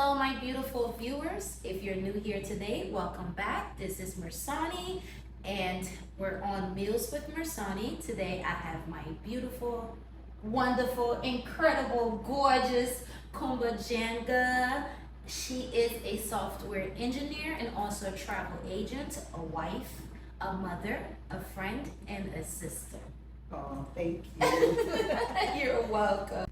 Hello, my beautiful viewers. If you're new here today, welcome back. This is Mersony, and we're on Meals with Mersony. Today, I have my beautiful, wonderful, incredible, gorgeous Kumba Janga. She is a software engineer and also a travel agent, a wife, a mother, a friend, and a sister. Oh, thank you. You're welcome.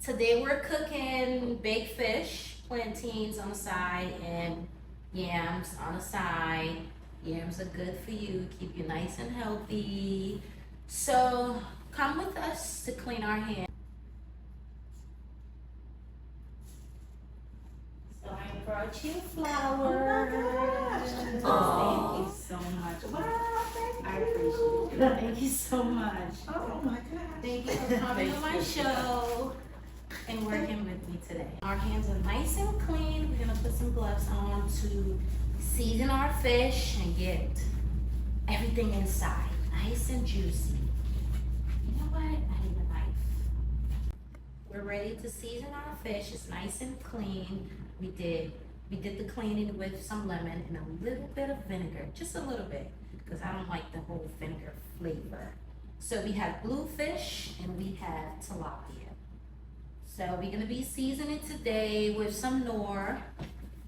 Today we're cooking baked fish, plantains on the side, and yams on the side. Yams are good for you, keep you nice and healthy. So come with us to clean our hands. So I brought you flowers. Oh, thank you so much. Wow, thank you. I appreciate it. Thank you so much. Oh my gosh. Thank you for coming to my show and working with me today. Our hands are nice and clean. We're gonna put some gloves on to season our fish and get everything inside, nice and juicy. You know what? I need a knife. We're ready to season our fish. It's nice and clean. We did the cleaning with some lemon and a little bit of vinegar, just a little bit, because I don't like the whole vinegar flavor. So we have bluefish and we have tilapia. So we're gonna be seasoning today with some nor.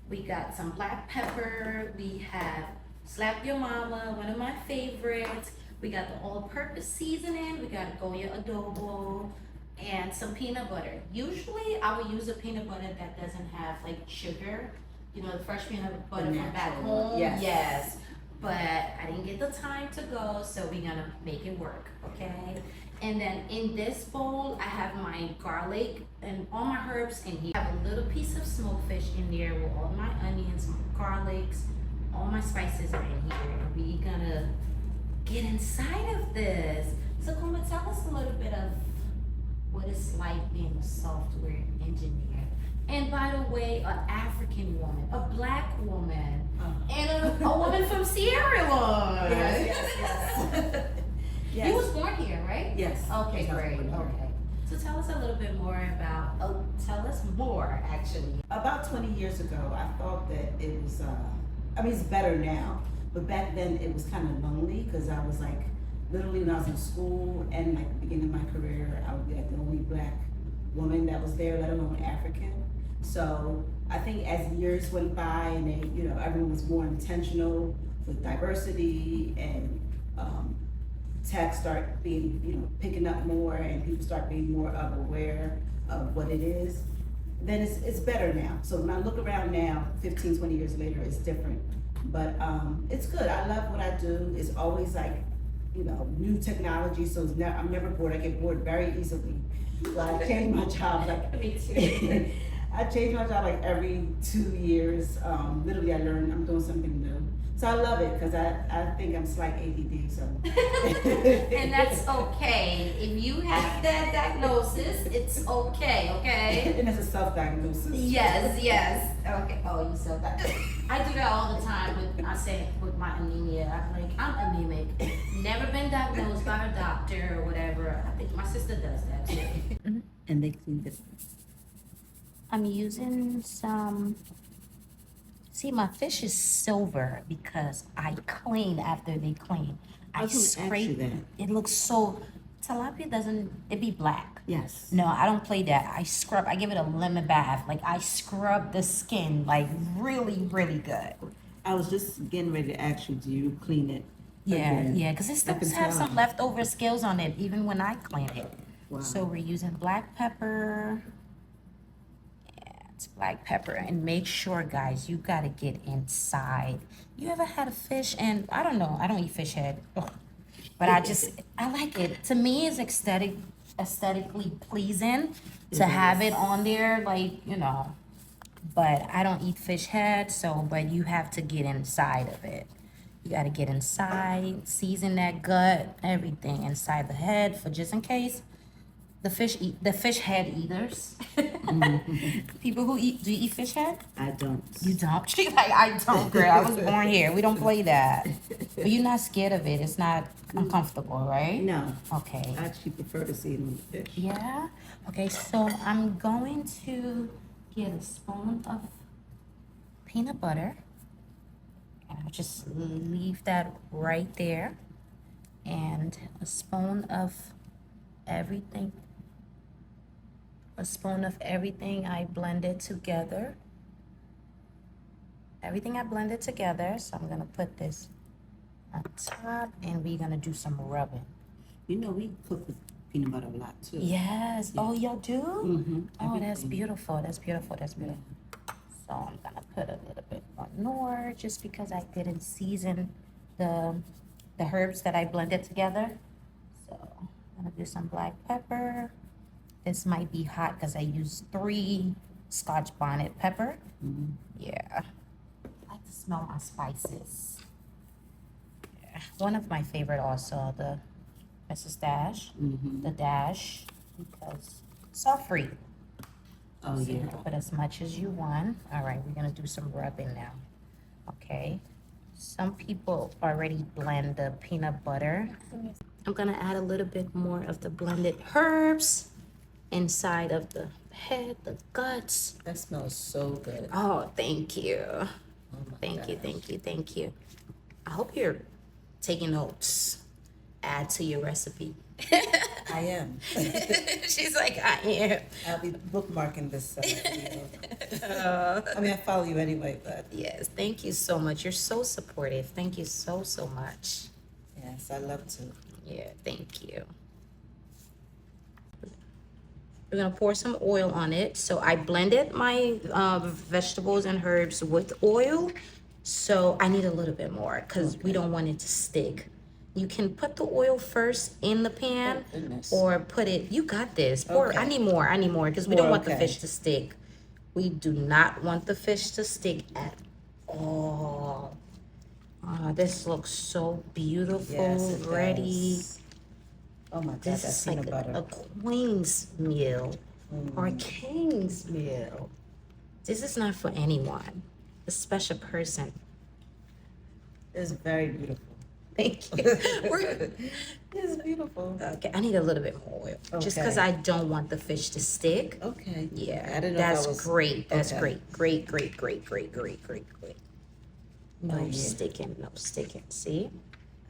We got some black pepper. We have Slap Your Mama, one of my favorites. We got the all-purpose seasoning. We got Goya adobo and some peanut butter. Usually I would use a peanut butter that doesn't have like sugar. You know, the fresh peanut butter from back home. Yes. But I didn't get the time to go, so we're gonna make it work, okay? And then in this bowl, I have my garlic and all my herbs in here. I have a little piece of smoked fish in there with all my onions, my garlics, all my spices are in here. And we're gonna get inside of this. So Kumba, tell us a little bit of what it's like being a software engineer. And by the way, an African woman, a black woman, and a woman from Sierra Leone. Yes. You was born here, right? Yes. Okay, Yes, I was great. born here. Okay. So tell us a little bit more about, tell us more actually. About 20 years ago, I thought that it was, it's better now, but back then it was kind of lonely because I was like, literally when I was in school and like the beginning of my career, I would be like the only black woman that was there, let alone African. So I think as years went by and they, everyone was more intentional with diversity and tech start being, picking up more and people start being more aware of what it is, then it's better now. So when I look around now, 15, 20 years later, it's different. But it's good. I love what I do. It's always like, new technology, so I'm never bored. I get bored very easily. So I change my job like Me too. I change my job like every 2 years. Literally, I'm doing something new. So I love it because I think I'm slight ADD. So. And that's okay. If you have that diagnosis, it's okay. And it's a self-diagnosis. Yes. Okay. Oh, you said that. I do that all the time with my anemia. I'm like, I'm anemic. Never been diagnosed by a doctor or whatever. I think my sister does that too. And they clean this. I'm using some. See, my fish is silver because I clean after they clean. I scrape. It looks so. Tilapia doesn't. It be black. Yes. No, I don't play that. I scrub. I give it a lemon bath. Like I scrub the skin like really, really good. I was just getting ready to ask you, do you clean it? Yeah, again? yeah, because it still have some leftover scales on it, even when I clean it. Wow. So we're using black pepper. Yeah, it's black pepper. And make sure, guys, you got to get inside. You ever had a fish? And I don't know, I don't eat fish head. Ugh. But I like it. To me, it's aesthetically pleasing to have it on there, like, But I don't eat fish head, but you have to get inside of it. You got to get inside, season that gut, everything inside the head for just in case the fish head eaters. People who eat, do you eat fish head? I don't. You don't? She's like, I don't, girl. I was born here. We don't play that. But you're not scared of it. It's not uncomfortable, right? No. Okay. I actually prefer to see it on the fish. Yeah? Okay, so I'm going to get a spoon of peanut butter. And I'll just leave that right there. And a spoon of everything. A spoon of everything I blended together. Everything I blended together. So I'm gonna put this on top and we're gonna do some rubbing. You know, we cook with peanut butter a lot too. Yes. Yeah. Oh, y'all do? Mm-hmm. Oh, that's beautiful. That's beautiful. That's beautiful. So I'm gonna put a little bit more just because I didn't season the herbs that I blended together. So I'm gonna do some black pepper. This might be hot because I used 3 scotch bonnet pepper. Mm-hmm. Yeah. I like to smell my spices. Yeah. One of my favorite also, the Mrs. Dash. Mm-hmm. The Dash, because salt free. Oh, So yeah. you can put as much as you want. All right, we're gonna do some rubbing now. Okay. Some people already blend the peanut butter. I'm gonna add a little bit more of the blended herbs inside of the head, the guts. That smells so good. Oh, thank you. Oh my Thank you, gosh. thank you, thank you. I hope you're taking notes. Add to your recipe. I am. She's like, I am. I'll be bookmarking this video. I mean, I follow you anyway, but Yes, thank you so much. You're so supportive. Thank you so, so much. yes, I love to. Yeah, thank you. We're gonna pour some oil on it. So I blended my vegetables and herbs with oil. So I need a little bit more because we don't want it to stick. You can put the oil first in the pan Oh, goodness. or put it, you got this. Pour, Okay. I need more because we don't More, want the okay. fish to stick. We do not want the fish to stick at all. This looks so beautiful, Yes, it ready. does. Oh my God, This that's is like peanut butter. a queen's meal or a king's meal. This is not for anyone, a special person. It's very beautiful. Thank you. It's beautiful. Okay, I need a little bit more oil, just because Okay. I don't want the fish to stick. Okay. Yeah, I didn't know if that's I was... great. That's Okay. great. Great, great, great, great, great, great, great. No Oh, yeah. sticking, no sticking. See?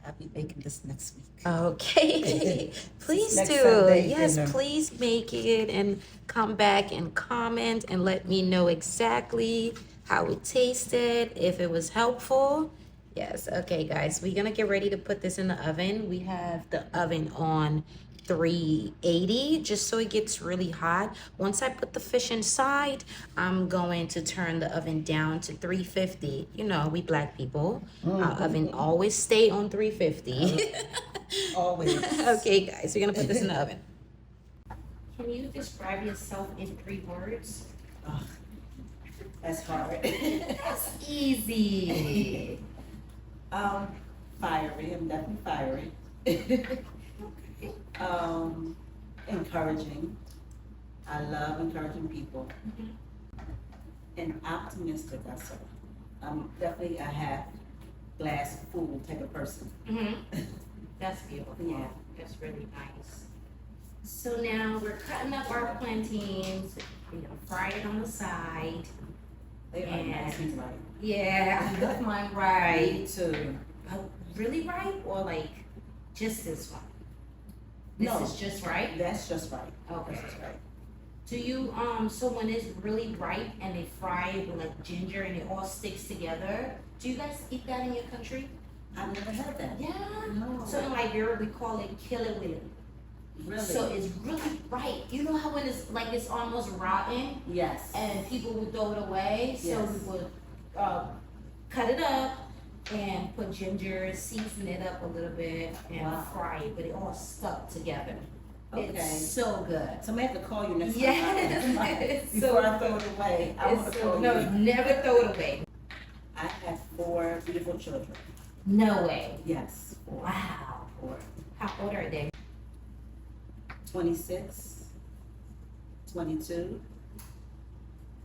I'll be making this next week. Okay, please Next do. Sunday Yes, dinner. please make it and come back and comment and let me know exactly how it tasted, if it was helpful. Yes, okay, guys, we're gonna get ready to put this in the oven. We have the oven on 380 just so it gets really hot. Once I put the fish inside, I'm going to turn the oven down to 350. You know, we black people, our oven always stay on 350. Always. Okay, guys, we're gonna put this in the oven. Can you describe yourself in 3 words? Ugh, that's hard. That's easy. Fiery, I'm definitely fiery. Encouraging. I love encouraging people. And optimistic, I say. I'm definitely a half glass full type of person. That's beautiful. Yeah. That's really nice. So now we're cutting up our plantains. We're gonna fry it on the side. They are Yeah. nice and right. Yeah, I love mine right. Me too. Really right or like just this one? This No. is just right? That's just right. Okay. That's just right. Do you, so when it's really ripe and they fry it with like ginger and it all sticks together, do you guys eat that in your country? I've never had that. Yeah. No. So in Liberia, we call it killiwilly. Really? So it's really ripe. You know how when it's like it's almost rotten Yes. and people would throw it away? So Yes. we would cut it up and put ginger, season it up a little bit and Wow. fry it, but it all stuck together. Okay. It's so good. So I may have to call you next Yes. time. It's Before so I throw it away, I want It's to so, call no, you. never throw it away. I have 4 beautiful children. No way. Yes. 4. Wow. 4. How old are they? 26, 22,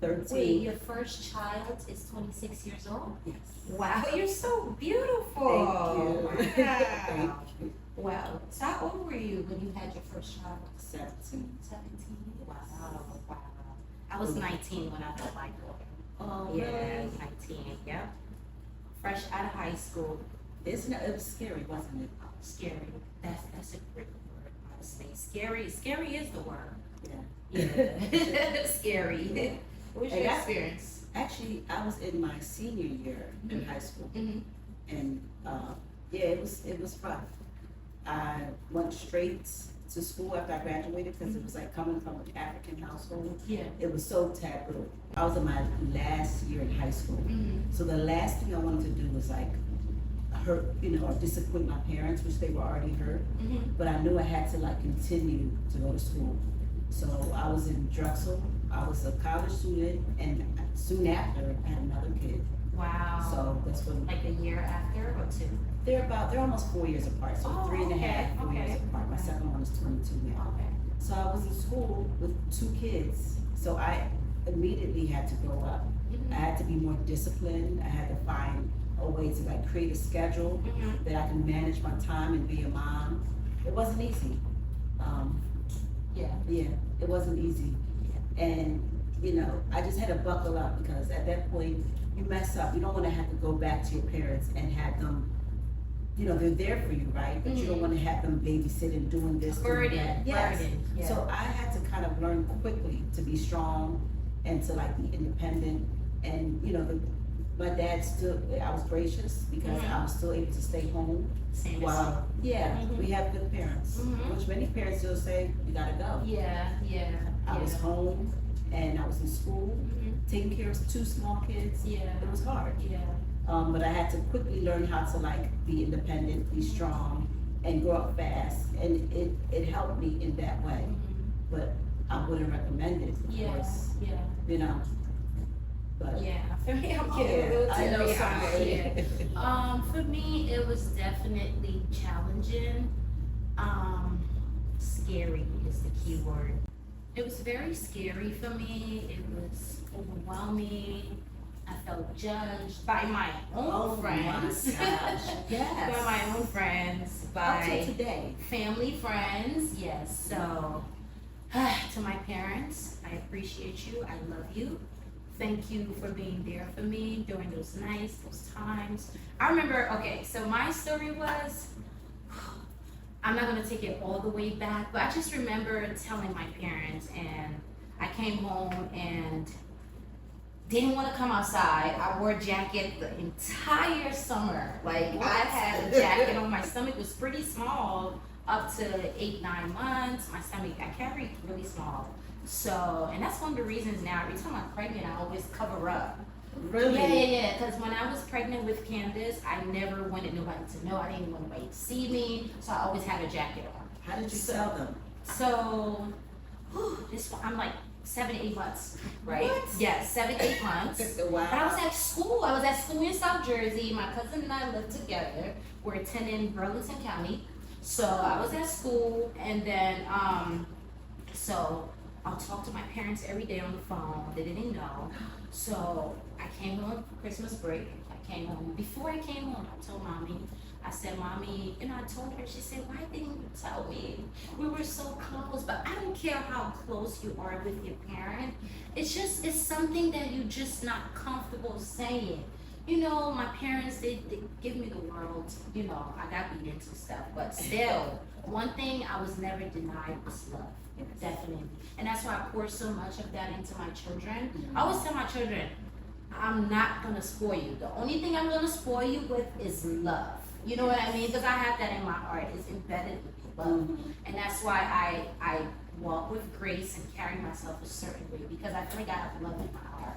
13. Wait, your first child is 26 years old? Yes. Wow, you're so beautiful. Thank you. Wow. Thank you. Wow. So how old were you when you had your first child? 17. 17. Wow. Wow. I was 19 when I had my daughter. Oh, Yeah, really? 19, yep. Fresh out of high school. Isn't it? It was scary, wasn't it? Scary. That's a great word, honestly. Scary is the word. Yeah. Yeah. Scary. What was And your that's- experience? Actually, I was in my senior year in high school, Mm-hmm. and yeah, it was rough. I went straight to school after I graduated because it was like coming from an African household. Yeah. It was so taboo. I was in my last year in high school, Mm-hmm. so the last thing I wanted to do was like hurt, or disappoint my parents, which they were already hurt. Mm-hmm. But I knew I had to like continue to go to school. So I was in Drexel. I was a college student, and soon after I had another kid. Wow. So that's when Like a year after or two? they're 4 years apart. So Oh, 3.5, okay, 4 years okay. apart. My second one is 22 now. Okay. So I was in school with 2 kids. So I immediately had to grow up. Mm-hmm. I had to be more disciplined. I had to find a way to like create a schedule Mm-hmm. that I can manage my time and be a mom. It wasn't easy. Yeah. Yeah, it wasn't easy. And, I just had to buckle up because at that point, you mess up. You don't want to have to go back to your parents and have them, they're there for you, right? But you don't want to have them babysit and doing this, doing that. Yes. Burden. Yeah. So I had to kind of learn quickly to be strong and to like be independent. And, my dad still, I was gracious because I was still able to stay home. Same as Wow. Yeah, Mhm. we have good parents, Mhm. which many parents still say, you gotta go. Yeah, yeah. I was home and I was in school, Mhm. taking care of 2 small kids. Yeah. It was hard. Yeah. But I had to quickly learn how to like be independent, be strong, and grow up fast. And it helped me in that way. Mhm. But I wouldn't recommend it, of Yeah. course, Yeah. But Yeah. For me, I'm getting a little I know teary eyed. somebody. For me, it was definitely challenging. Scary is the key word. It was very scary for me. It was overwhelming. I felt judged by my own friends. My gosh. Yes. By my own friends, Up by to today. family friends, yes. So, to my parents, I appreciate you. I love you. Thank you for being there for me during those nights, those times. I remember, okay, so my story was, I'm not gonna take it all the way back, but I just remember telling my parents, and I came home and didn't want to come outside. I wore a jacket the entire summer. Like I had a jacket on. My stomach was pretty small up to 8-9 months. My stomach, I carried really small. So, and that's one of the reasons now, every time I'm pregnant, I always cover up. Really? Yeah. Because when I was pregnant with Candace, I never wanted nobody to know. I didn't want nobody to see me. So I always had a jacket on. How did you tell them? So, I'm like 7-8 months, right? What? Yes, 7-8 months. Wow. But I was at school. I was at school in South Jersey. My cousin and I lived together. We're attending Burlington County. So I was at school, and then so I'll talk to my parents every day on the phone. They didn't know. So I came home for Christmas break. I came home. Before I came home, I told mommy. I said, Mommy, I told her. She said, why didn't you tell me? We were so close, but I don't care how close you are with your parent. It's something that you're just not comfortable saying. My parents, they give me the world. I got beat into stuff, but still, one thing I was never denied was love. Definitely. And that's why I pour so much of that into my children. I always tell my children, I'm not gonna spoil you. The only thing I'm gonna spoil you with is love. You know what I mean? Because I have that in my heart. It's embedded with love. Mm-hmm. And that's why I walk with grace and carry myself a certain way, because I feel like I have love in my heart.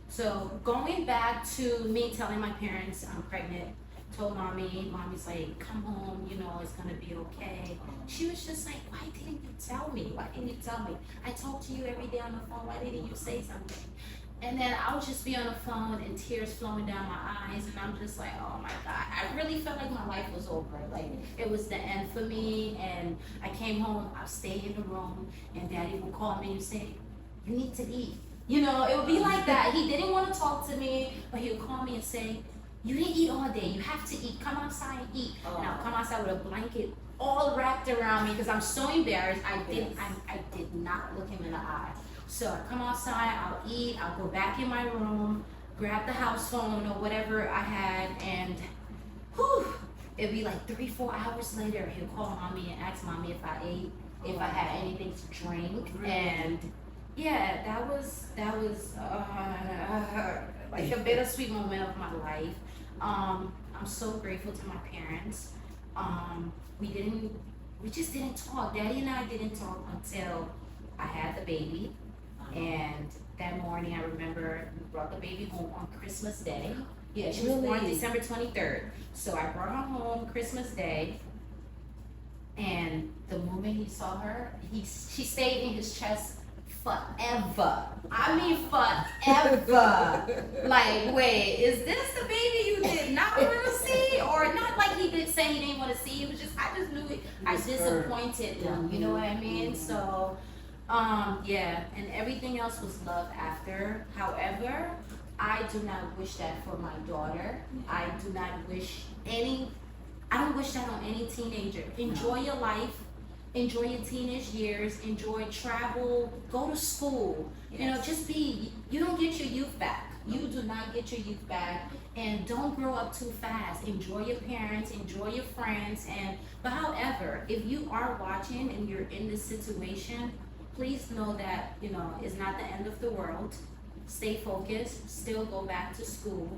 So going back to me telling my parents I'm pregnant, told mommy's like, come home, it's gonna be okay. She was just like, why didn't you tell me? Why didn't you tell me? I talk to you every day on the phone. Why didn't you say something? And then I would just be on the phone and tears flowing down my eyes, and I'm just like, oh my God. I really felt like my life was over. Like it was the end for me. And I came home, I'd stay in the room, and Daddy would call me and say, you need to eat. It would be like that. He didn't want to talk to me, but he would call me and say, you didn't eat all day. You have to eat. Come outside and eat. And I'll come outside with a blanket all wrapped around me because I'm so embarrassed. I did not look him in the eye. So I come outside, I'll eat, I'll go back in my room, grab the house phone or whatever I had, and whew, it'd be like 3-4 hours later, he'll call mommy and ask mommy if I ate, if I had anything to drink. And yeah, that was like a bittersweet moment of my life. I'm so grateful to my parents. We just didn't talk. Daddy and I didn't talk until I had the baby. And that morning, I remember we brought the baby home on Christmas Day. Yeah, she was born December 23rd. So I brought her home Christmas Day. And the moment he saw her, she stayed in his chest forever. I mean forever. Like, wait, is this the baby you did not want to see? Or not like he did say he didn't want to see. It was just, I just knew it. I disappointed him. You know what I mean? So, yeah, and everything else was love after. However, I do not wish that for my daughter. I do not wish I don't wish that on any teenager. Enjoy your life. Enjoy your teenage years. Enjoy travel. Go to school. Yes. You know, just you don't get your youth back. You do not get your youth back. And don't grow up too fast. Enjoy your parents. Enjoy your friends. But however, if you are watching and you're in this situation, please know that, you know, it's not the end of the world. Stay focused. Still go back to school.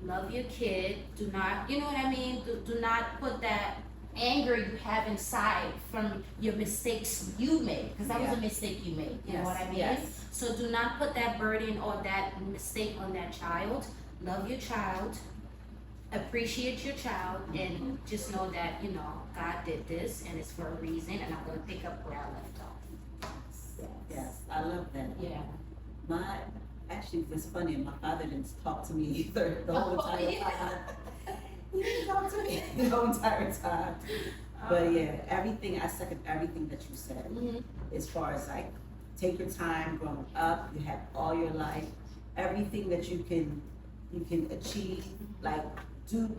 Love your kid. Do not, you know what I mean? Do not put that anger you have inside from your mistakes you made, because that was a mistake you made. You know what I mean? Yes. So do not put that burden or that mistake on that child. Love your child. Appreciate your child, and just know that, you know, God did this and it's for a reason, and I'm going to pick up where I left off. Yes, I love that. Yeah. Actually, it's funny, my father didn't talk to me either the whole entire time. He didn't talk to me the whole entire time. But yeah, I second everything that you said. As far as like, take your time growing up, you have all your life, everything that you can achieve, like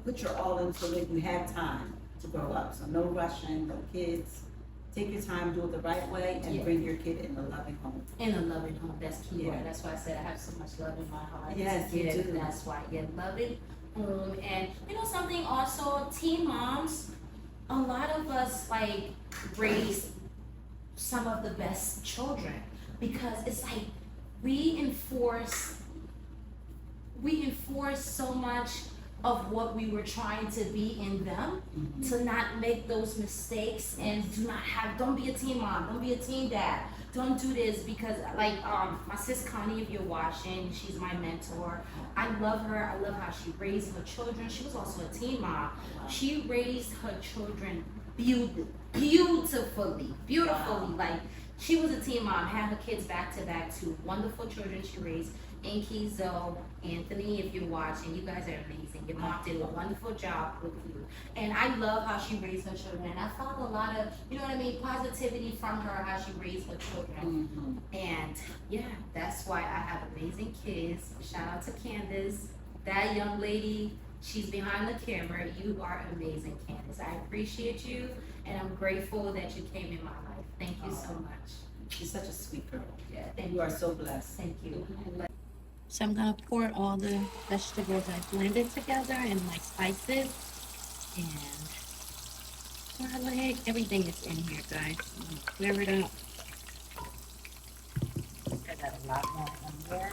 put your all into it. You have time to grow up, so no rushing, no kids. Take your time, do it the right way, and bring your kid in a loving home. In a loving home, that's key. Yeah. That's why I said I have so much love in my heart. Yes, you do. That's why, loving home. And you know something also, teen moms, a lot of us like raise some of the best children, because it's like we enforce so much of what we were trying to be in them, to not make those mistakes, and don't be a teen mom, don't be a teen dad, don't do this, because like my sis Connie, if you're watching, she's my mentor. I love her. I love how she raised her children. She was also a teen mom. She raised her children beautifully. Like, she was a teen mom, had her kids back to back, 2 wonderful children she raised. Inky, Zoe, Anthony, if you're watching, you guys are amazing. Your mom did a wonderful job with you. And I love how she raised her children. And I found a lot of, you know what I mean, positivity from her, how she raised her children. And yeah, that's why I have amazing kids. Shout out to Candace. That young lady, she's behind the camera. You are amazing, Candace. I appreciate you, and I'm grateful that you came in my life. Thank you so much. She's such a sweet girl. Yeah, and you are so blessed. Thank you. So I'm gonna pour all the vegetables I blended together and my spices and garlic. Everything is in here, guys. I'm gonna clear it up. I got a lot more in there.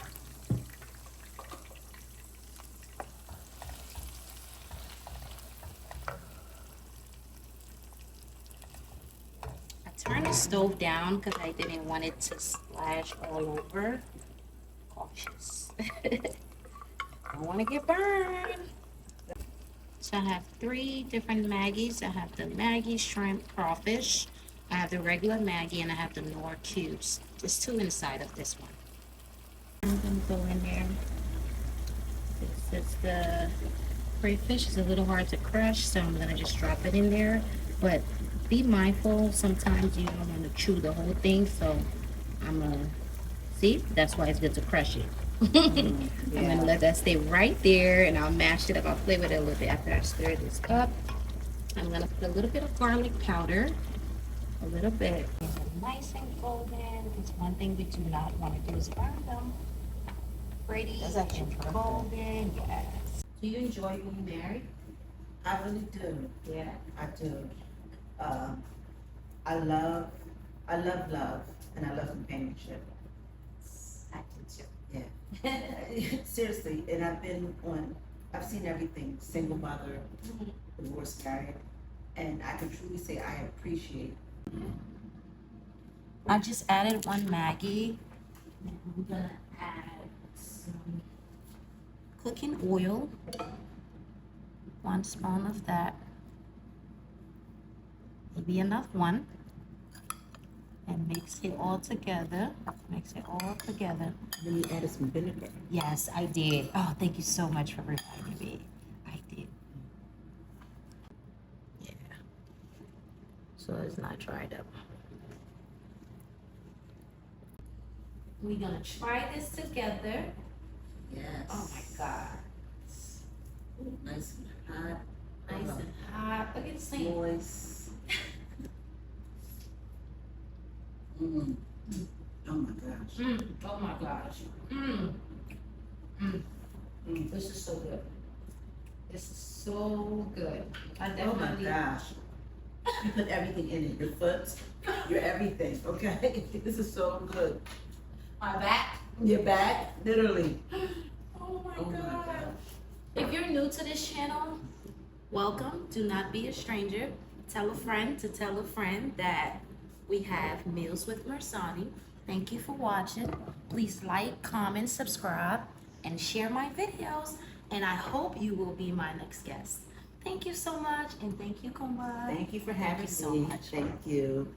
I turned the stove down because I didn't want it to splash all over. Cautious. I don't want to get burned. So I have 3 different Maggies. I have the Maggie shrimp crawfish, I have the regular Maggie, and I have the Knorr cubes. There's 2 inside of this one. I'm gonna go in there. This is the crayfish. It's a little hard to crush, so I'm gonna just drop it in there. But be mindful, sometimes you don't want to chew the whole thing, so I'm gonna see, that's why it's good to crush it. I'm gonna let that stay right there, and I'll mash it up. I'll play with it a little bit after I stir this up. I'm gonna put a little bit of garlic powder, a little bit, and nice and golden. Because one thing we do not want to do is burn them. Pretty That's actually and golden, yes. Do you enjoy being married? I really do. Yeah. I do. I love love, and I love companionship. I do too. Yeah. Seriously, and I've seen everything, single mother, divorced, married, and I can truly say I appreciate. I just added one Maggie. And I'm gonna add some cooking oil. 1 spoon of that. Maybe enough one. And mix it all together. Mix it all together. Then you added some vinegar. Yes, I did. Oh, thank you so much for reminding me. I did. Yeah. So it's not dried up. We're gonna try this together. Yes. Oh my God. Nice and hot. Nice and hot. Look at this thing. Moist. Mm. Oh my gosh. Oh my gosh. This is so good. This is so good. I Oh my definitely. gosh. You put everything in it. Your foot, your everything. Okay. This is so good. My back. Your back, literally. Oh my Oh my God. gosh. If you're new to this channel, welcome. Do not be a stranger. Tell a friend to tell a friend that we have Meals with Mersony. Thank you for watching. Please like, comment, subscribe, and share my videos. And I hope you will be my next guest. Thank you so much, and thank you, Kumba. Thank you for having so me. much. Thank you.